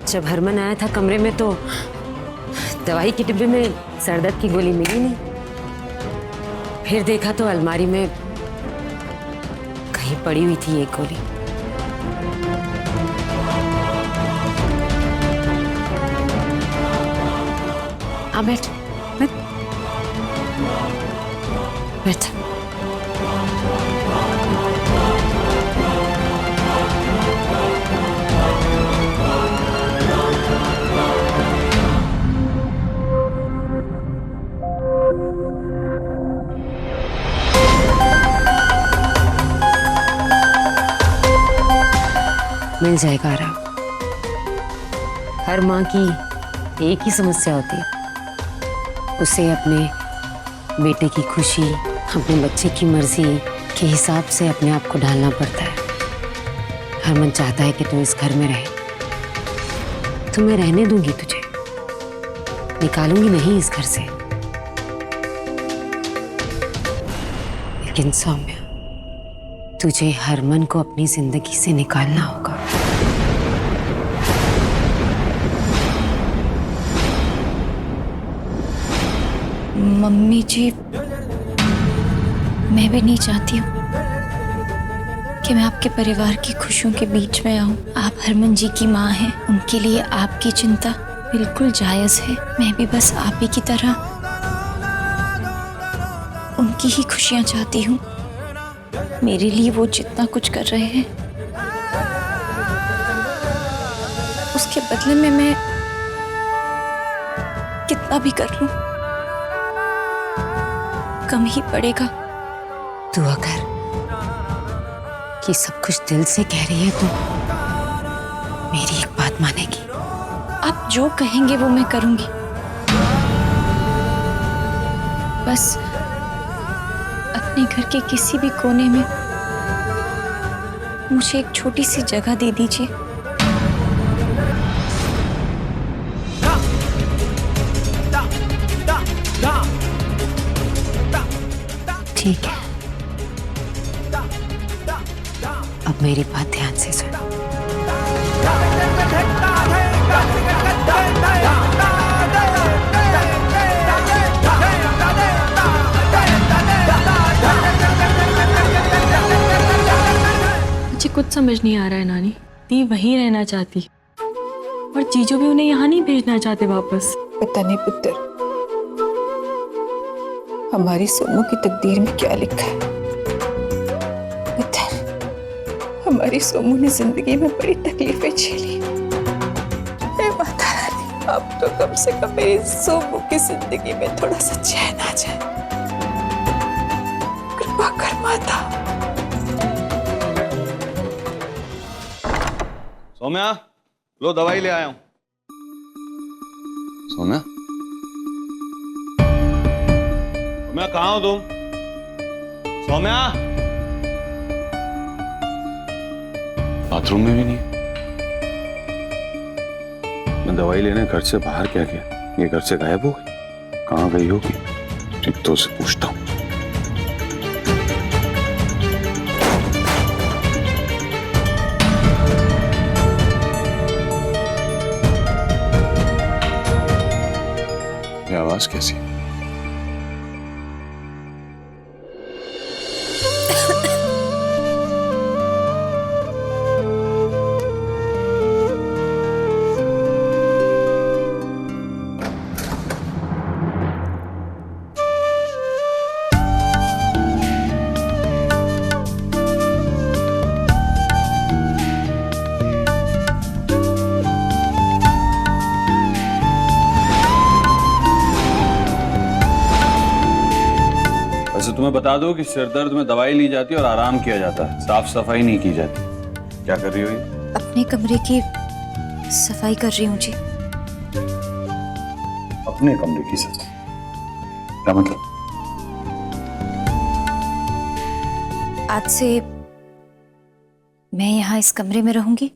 जब हरमन आया था कमरे में तो दवाई के डिब्बे में सरदर्द की गोली मिली नहीं। फिर देखा तो अलमारी में कहीं पड़ी हुई थी एक गोली। हाँ बैठ बैठ बैठ। मिल जाएगा आराम। हर माँ की एक ही समस्या होती है, उसे अपने बेटे की खुशी, अपने बच्चे की मर्जी के हिसाब से अपने आप को ढालना पड़ता है। हरमन चाहता है कि तू इस घर में रहे, तो मैं रहने दूंगी तुझे, निकालूंगी नहीं इस घर से। लेकिन सौम्या, तुझे हरमन को अपनी जिंदगी से निकालना होगा। मम्मी जी, मैं भी नहीं चाहती हूँ कि मैं आपके परिवार की खुशियों के बीच में आऊँ। आप हरमन जी की माँ हैं, उनके लिए आपकी चिंता बिल्कुल जायज़ है। मैं भी बस आप ही की तरह उनकी ही खुशियाँ चाहती हूँ। मेरे लिए वो जितना कुछ कर रहे हैं, उसके बदले में मैं कितना भी कर लूं कम ही पड़ेगा। दुआ कर कि सब कुछ दिल से कह रही है तो मेरी एक बात मानेगी। आप जो कहेंगे वो मैं करूंगी। बस अपने घर के किसी भी कोने में मुझे एक छोटी सी जगह दे दीजिए। ठीक है, अब मेरी बात ध्यान से सुन। मुझे कुछ समझ नहीं आ रहा है नानी। दी वहीं रहना चाहती और जीजू भी उन्हें यहाँ नहीं भेजना चाहते वापस। पता नहीं पुत्र, हमारी सोमू की तकदीर में क्या लिखा है। पुत्र, हमारी सोमू ने जिंदगी में बड़ी तकलीफें झेली। हे माता रानी, अब तो कम से कम मेरी सोमू की जिंदगी में थोड़ा सा चैन आ जाए। कृपा कर माता। सौम्या, लो दवाई ले आया हूं। सौम्या, सौम्या कहाँ हो तुम? सौम्या, बाथरूम में भी नहीं। मैं दवाई लेने घर से बाहर क्या किया? ये घर से गायब हो गई? कहाँ गई होगी? रितो से पूछता हूँ। ये आवाज कैसी? वैसे तुम्हें बता दो कि सिरदर्द में दवाई ली जाती है और आराम किया जाता है, साफ सफाई नहीं की जाती। क्या कर रही हो ये? अपने कमरे की सफाई कर रही हूँ जी। अपने कमरे की सफाई? क्या मतलब? आज से मैं यहाँ इस कमरे में रहूंगी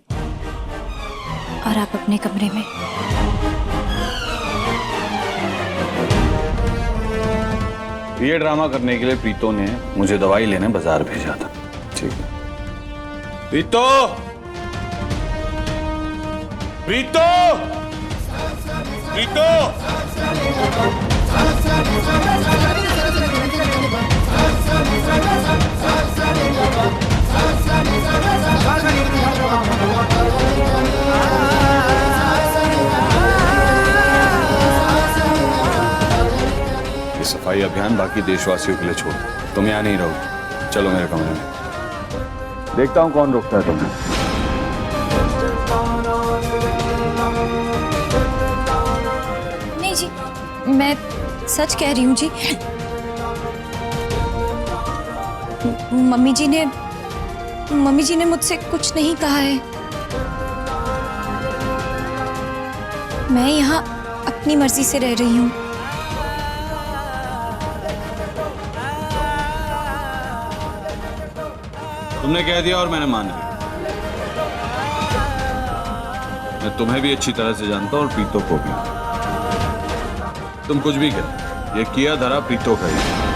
और आप अपने कमरे में। ये ड्रामा करने के लिए प्रीतो ने मुझे दवाई लेने बाजार भेजा था। ठीक है प्रीतो, प्रीतो, प्रीतो, ये सफाई अभियान बाकी देशवासियों के लिए छोड़ दो। तुम यहाँ नहीं रहोगे, चलो मेरे कमरे में। देखता हूँ कौन रोकता है तुम्हें। नहीं जी, मैं सच कह रही हूँ जी। मम्मी जी ने मुझसे कुछ नहीं कहा है। मैं यहाँ अपनी मर्जी से रह रही हूँ। तुमने कह दिया और मैंने मान लिया। मैं तुम्हें भी अच्छी तरह से जानता हूँ और प्रीतो को भी। तुम कुछ भी करो, ये किया धरा प्रीतो का ही।